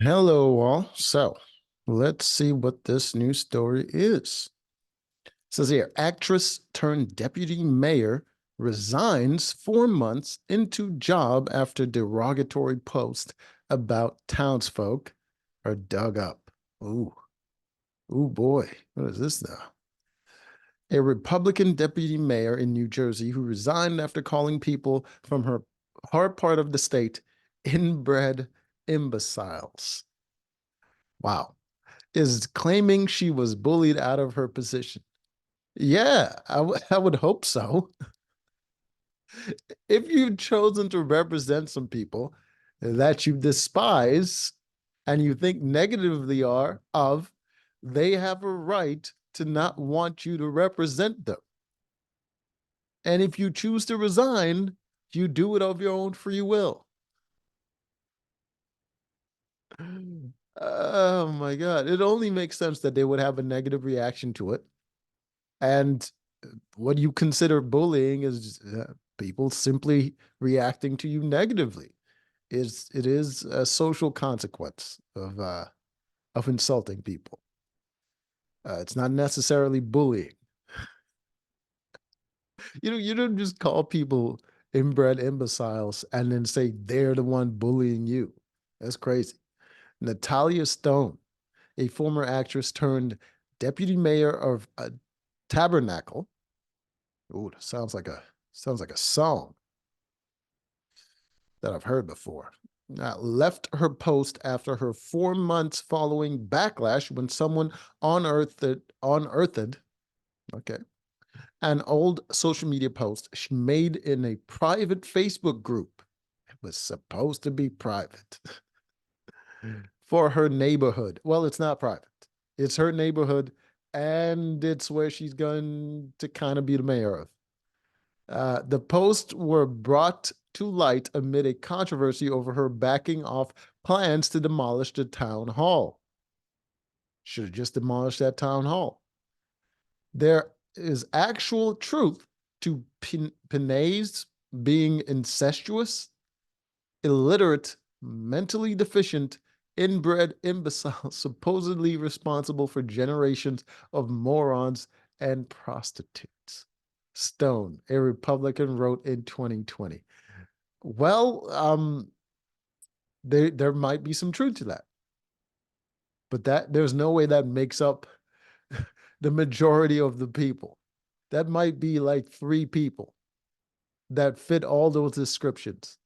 Hello, all. So let's see what this new story is. It says here actress turned deputy mayor resigns 4 months into job after derogatory post about townsfolk are dug up. Ooh, ooh, boy. What is this now? A Republican deputy mayor in New Jersey who resigned after calling people from her part of the state inbred imbeciles. Wow. Is claiming she was bullied out of her position. Yeah, I would hope so. If you've chosen to represent some people that you despise and you think negatively of, they have a right to not want you to represent them. And if you choose to resign, you do it of your own free will. Oh my God. It only makes sense that they would have a negative reaction to it. And what you consider bullying is people simply reacting to you negatively. It is a social consequence of insulting people. It's not necessarily bullying. You don't just call people inbred imbeciles and then say they're the one bullying you. That's crazy. Natalia Stone, a former actress turned deputy mayor of a Tabernacle. Ooh, sounds like a song that I've heard before. Left her post after her 4 months following backlash when someone unearthed, okay, an old social media post she made in a private Facebook group. It was supposed to be private for her neighborhood. Well, it's not private. It's her neighborhood, and it's where she's going to kind of be the mayor of. The posts were brought to light amid a controversy over her backing off plans to demolish the town hall. Should have just demolished that town hall. There is actual truth to Pinay's being incestuous, illiterate, mentally deficient, inbred imbecile, supposedly responsible for generations of morons and prostitutes. Stone, a Republican, wrote in 2020. Well, there might be some truth to that, but that there's no way that makes up the majority of the people. That might be like three people that fit all those descriptions.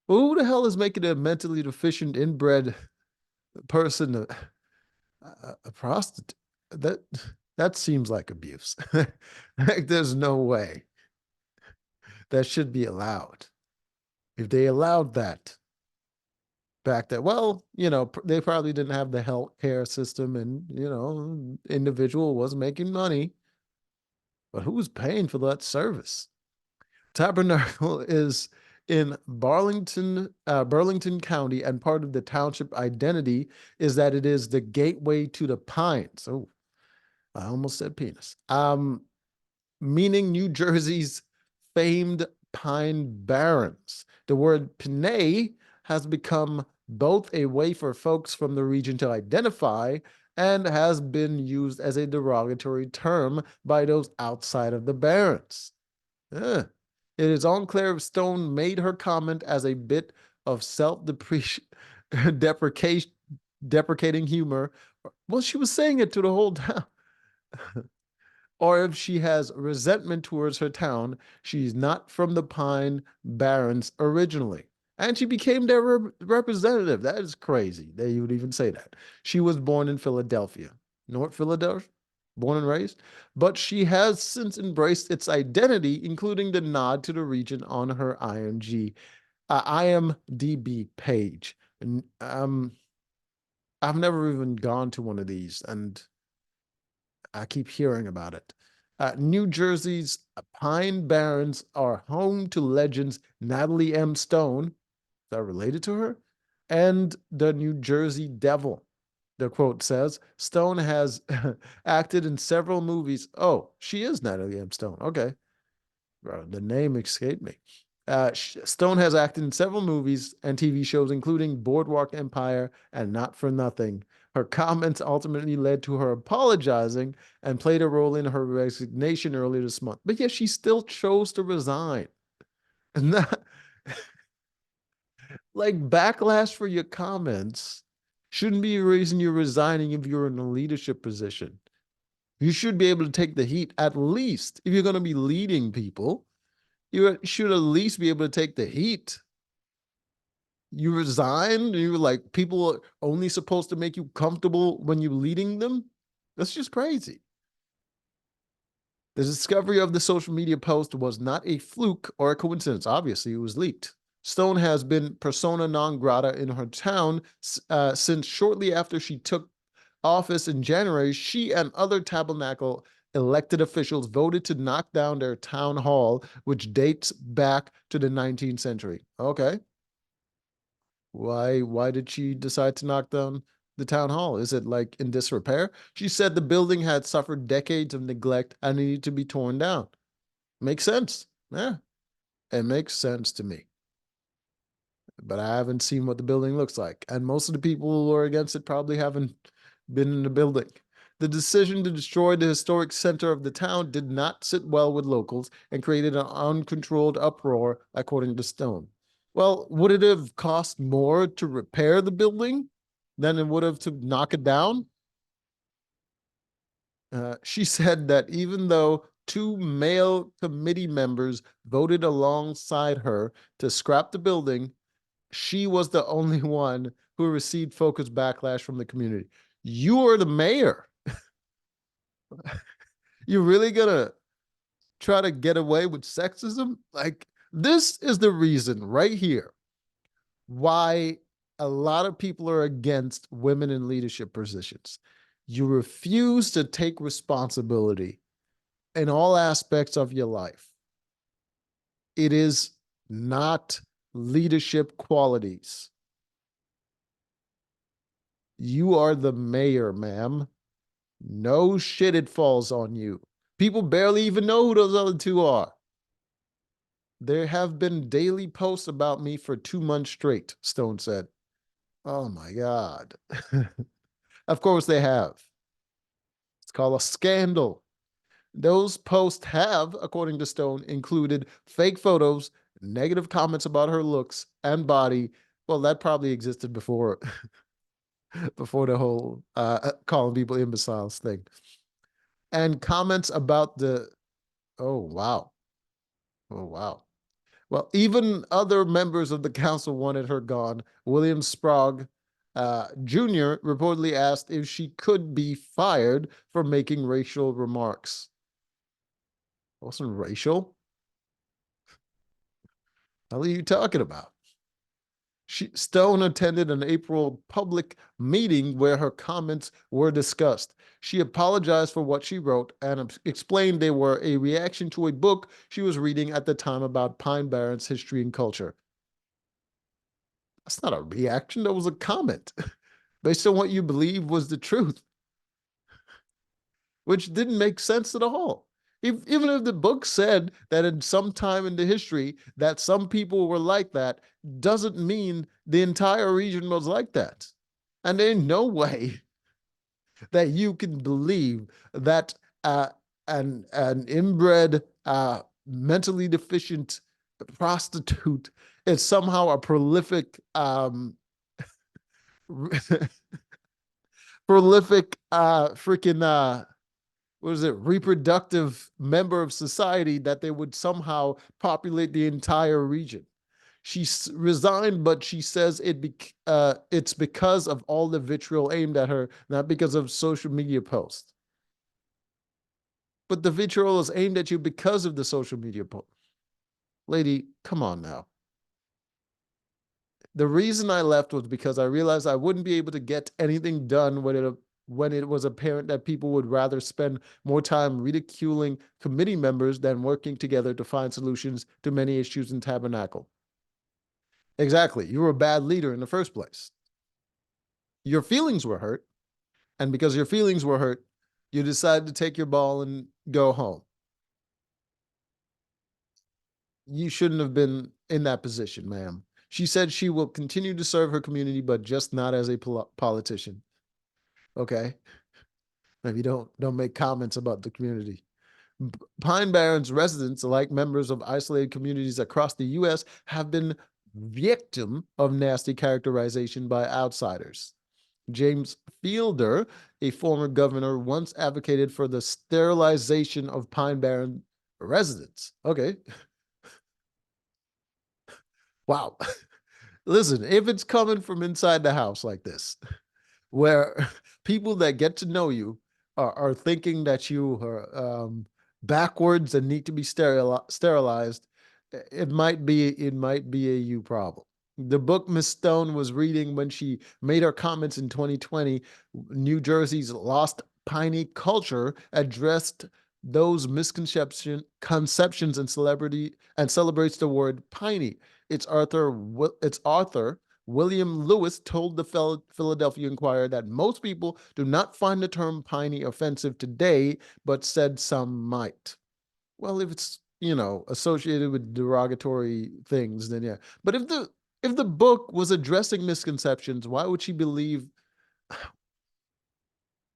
Well, who the hell is making a mentally deficient, inbred person a prostitute? That that seems like abuse. Like there's no way that should be allowed. If they allowed that, back that well, they probably didn't have the health care system, and individual was making money, but who was paying for that service? Tabernacle is in Burlington County, and part of the township identity is that it is the gateway to the pines. Oh, I almost said penis. Meaning New Jersey's famed pine barrens. The word pinay has become both a way for folks from the region to identify and has been used as a derogatory term by those outside of the barrens. Eh. It is unclear if Stone made her comment as a bit of deprecation, deprecating humor. Well, she was saying it to the whole town. Or if she has resentment towards her town, she's not from the Pine Barrens originally. And she became their representative. That is crazy that you would even say that. She was born in Philadelphia, North Philadelphia, born and raised. But she has since embraced its identity, including the nod to the region on her IMDb page. And, I've never even gone to one of these, and I keep hearing about it. New Jersey's Pine Barrens are home to legends Natalie M. Stone, is that related to her? And the New Jersey Devil. The quote says Stone has acted in several movies. Oh, she is Natalie M. Stone. Okay. Bro, the name escaped me. Stone has acted in several movies and TV shows, including Boardwalk Empire and Not for Nothing. Her comments ultimately led to her apologizing and played a role in her resignation earlier this month. But yet she still chose to resign. And that, like, backlash for your comments shouldn't be a reason you're resigning if you're in a leadership position. You should be able to take the heat, at least if you're going to be leading people. You should at least be able to take the heat. You resigned, and you were like, people are only supposed to make you comfortable when you're leading them. That's just crazy. The discovery of the social media post was not a fluke or a coincidence. Obviously, it was leaked. Stone has been persona non grata in her town since shortly after she took office in January. She and other Tabernacle elected officials voted to knock down their town hall, which dates back to the 19th century. Okay. Why did she decide to knock down the town hall? Is it like in disrepair? She said the building had suffered decades of neglect and needed to be torn down. Makes sense. Yeah, it makes sense to me. But I haven't seen what the building looks like. And most of the people who are against it probably haven't been in the building. The decision to destroy the historic center of the town did not sit well with locals and created an uncontrolled uproar, according to Stone. Well, would it have cost more to repair the building than it would have to knock it down? She said that even though two male committee members voted alongside her to scrap the building, she was the only one who received focused backlash from the community. You are the mayor. You're really gonna try to get away with sexism? Like, this is the reason right here why a lot of people are against women in leadership positions. You refuse to take responsibility in all aspects of your life. It is not leadership qualities. You are the mayor, ma'am. No shit, it falls on you. People barely even know who those other two are. There have been daily posts about me for 2 months straight, Stone said. Oh my God. Of course they have. It's called a scandal. Those posts have, according to Stone, included fake photos, negative comments about her looks and body. Well, that probably existed before before the whole calling people imbeciles thing. And comments about the oh wow. Oh wow. Well, even other members of the council wanted her gone. William Sprague Jr. reportedly asked if she could be fired for making racial remarks. It wasn't racial. What are you talking about? Stone attended an April public meeting where her comments were discussed. She apologized for what she wrote and explained they were a reaction to a book she was reading at the time about Pine Barrens history and culture. That's not a reaction. That was a comment based on what you believe was the truth, which didn't make sense at all. Even if the book said that in some time in the history that some people were like that, doesn't mean the entire region was like that. And there's no way that you can believe that an inbred, mentally deficient prostitute is somehow a prolific prolific freaking what is it, reproductive member of society, that they would somehow populate the entire region. She resigned, but she says it's because of all the vitriol aimed at her, not because of social media posts. But the vitriol is aimed at you because of the social media post. Lady, come on now. The reason I left was because I realized I wouldn't be able to get anything done when it was apparent that people would rather spend more time ridiculing committee members than working together to find solutions to many issues in Tabernacle. Exactly. You were a bad leader in the first place. Your feelings were hurt. And because your feelings were hurt, you decided to take your ball and go home. You shouldn't have been in that position, ma'am. She said she will continue to serve her community, but just not as a politician. Okay, maybe don't make comments about the community. Pine Barrens residents, like members of isolated communities across the U.S., have been victim of nasty characterization by outsiders. James Fielder, a former governor, once advocated for the sterilization of Pine Barren residents. Okay. Wow. Listen, if it's coming from inside the house like this, where people that get to know you are thinking that you are backwards and need to be sterilized, it might be a you problem. The book Miss Stone was reading when she made her comments in 2020, New Jersey's Lost Piney Culture, addressed those misconceptions and celebrity and celebrates the word piney. Its author William Lewis told the Philadelphia Inquirer that most people do not find the term piney offensive today, but said some might. Well, if it's, associated with derogatory things, then yeah. But if the book was addressing misconceptions, why would she believe? I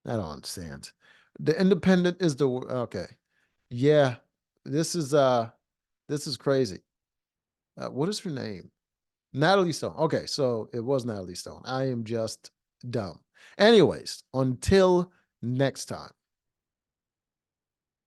don't understand. The Independent is the okay. Yeah, this is crazy. What is her name? Natalie Stone. Okay, so it was Natalie Stone. I am just dumb. Anyways, until next time.